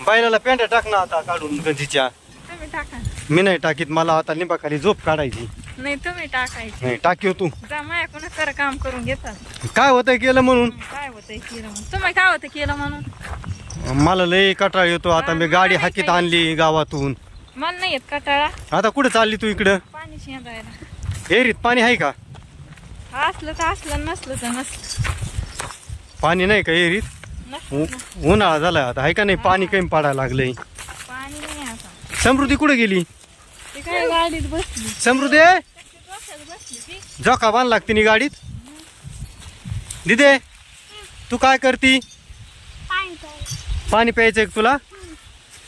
बैलाला पेंड्या टाक ना आता काढून गंजीच्या. तुम्ही टाका. मी नाही टाकीत, मला आता लिंबाखाली झोप काढायची. नाही तुम्ही टाकायची. नाही टाकीव तू. जा माझ्याकडून कर काम करून घेतात. काय होतंय केलं म्हणून? काय होतंय केलं म्हणून? तुम्ही काय होतं केलं म्हणून? मला लय कटाळ येतो आता. मी गाडी हाकीत आणली गावातून. मला नाही येत कटाळा. आता कुठे चालली तू इकडं? पाणी शेंदायला. एरीत पाणी आहे का? असलं तर असलं, नसलं तर नसलं. पाणी नाही का एरीत? नसलं उन्हाळा झालाय आता, आहे का नाही? पाणी कमी पडायला लागलंय. पाणी नाही आता. समृद्धी कुठे गेली? ती काय गाडीत बसली. समृद्धी डोक्यात बसली ती. जोका बांध लागते नी गाडीत. दिदे तू काय करती? पाणी प्यायचंय का तुला?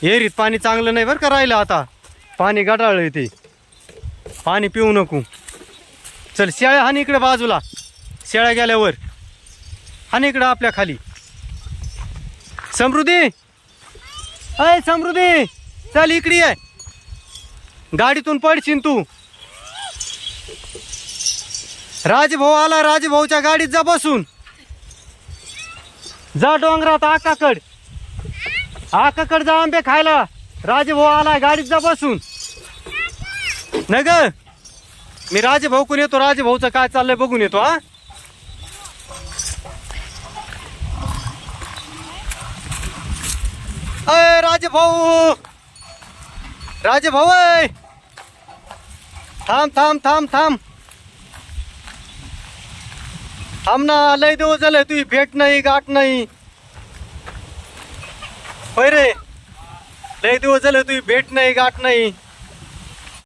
एरीत पाणी चांगलं नाही बरं का राहिलं आता. पाणी गडाळलंय ते. पाणी पिऊ नको. चल शेळ्या हानी इकडे बाजूला. शेळ्या गेल्यावर हानी इकडं आपल्या खाली. समृद्धी अय समृद्धी चल इकडे ये. गाडीतून पडशील तू. राजभाऊ आला, राजभाऊच्या गाडीत जा बसून. जा डोंगरात आकाकड. आकाकड जा आंबे खायला. राजभाऊ आला, गाडीत जा बसून. न ग मी राजभाऊ कोण येतो, राजभाऊचं काय चाललंय बघून येतो. हा अय राजभाऊ, राजभाऊ अय थांब थांब थांब थांब थांब ना. लय दिवस झालं तुझी भेट नाही गाठ नाही. होय रे, लय दिवस झालं तुझी भेट नाही गाठ नाही.